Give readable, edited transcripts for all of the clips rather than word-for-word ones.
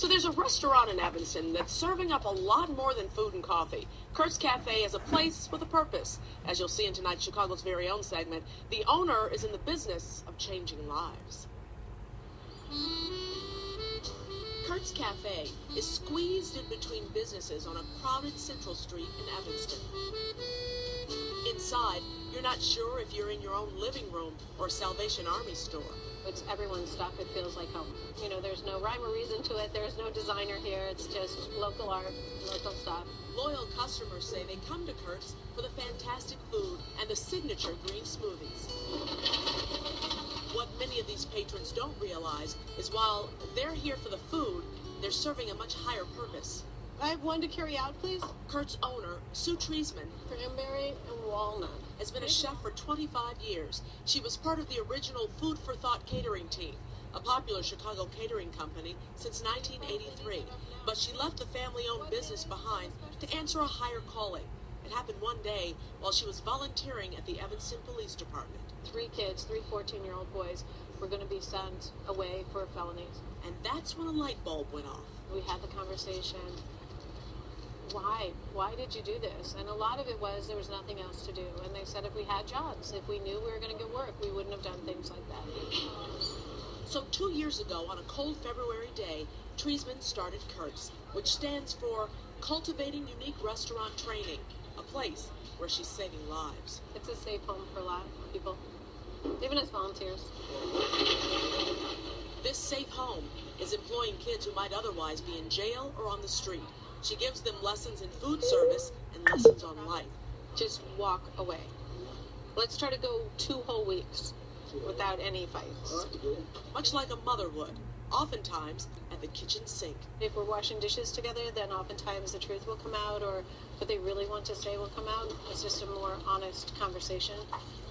So there's a restaurant in Evanston that's serving up a lot more than food and coffee. Cur'ts Cafe is a place with a purpose. As you'll see in tonight's Chicago's very own segment, the owner is in the business of changing lives. Cur'ts Cafe is squeezed in between businesses on a crowded Central Street in Evanston. Inside, you're not sure if you're in your own living room or a Salvation Army store. It's everyone's stuff. It feels like home. You know, there's no rhyme or reason to it. There's no designer here. It's just local art, local stuff. Loyal customers say they come to Cur'ts for the fantastic food and the signature green smoothies. What many of these patrons don't realize is while they're here for the food, they're serving a much higher purpose. I have one to carry out, please. Cur'ts owner, Sue Treisman, Cranberry and walnut. has been a chef for 25 years. She was part of the original Food for Thought catering team, a popular Chicago catering company since 1983. But she left the family-owned business behind to answer a higher calling. It happened one day while she was volunteering at the Evanston Police Department. 3 kids, 3 14-year-old boys, were going to be sent away for felonies. And that's when a light bulb went off. We had the conversation. Why did you do this? And a lot of it was there was nothing else to do. And they said if we had jobs, if we knew we were going to get work, we wouldn't have done things like that. So 2 years ago, on a cold February day, Treisman started Cur'ts, which stands for Cultivating Unique Restaurant Training, a place where she's saving lives. It's a safe home for a lot of people, even as volunteers. This safe home is employing kids who might otherwise be in jail or on the street. She gives them lessons in food service and lessons on life. Just walk away. Let's try to go 2 whole weeks without any fights. Much like a mother would, oftentimes at the kitchen sink. If we're washing dishes together, then oftentimes the truth will come out, or what they really want to say will come out. It's just a more honest conversation.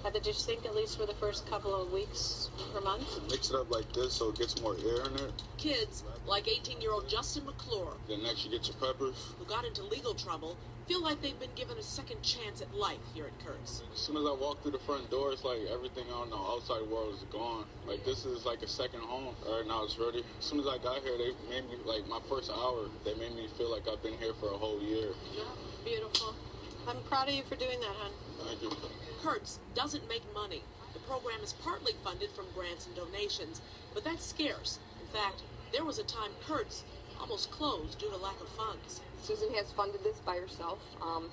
At the dish sink, at least for the first couple of weeks or months. Mix it up like this so it gets more air in it. Kids, like 18-year-old Justin McClure, Then next you get your peppers. who got into legal trouble, feel like they've been given a second chance at life here at Cur'ts. As soon as I walk through the front door, it's like everything on the outside world is gone. Like this is like a second home. Right now it's ready. As soon as I got here, they made me, like my first hour, they made me feel like I've been here for a whole year. Yeah, beautiful. I'm proud of you for doing that, hon. Thank you. Cur'ts doesn't make money. The program is partly funded from grants and donations, but that's scarce. In fact, there was a time Cur'ts almost closed due to lack of funds. Susan has funded this by herself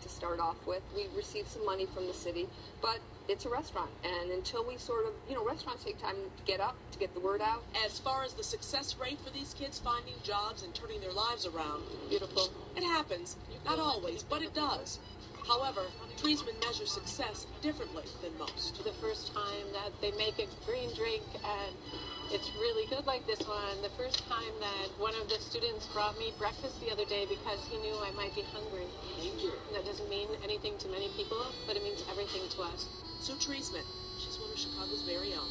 to start off with. We received some money from the city, but it's a restaurant. And until we sort of, restaurants take time to get up, to get the word out. As far as the success rate for these kids finding jobs and turning their lives around, Beautiful. it happens. Not always, but it does. However, Treisman measures success differently than most. The first time that they make a green drink and it's really good like this one. The first time that one of the students brought me breakfast the other day because he knew I might be hungry. That doesn't mean anything to many people, but it means everything to us. Sue Treisman, she's one of Chicago's very own.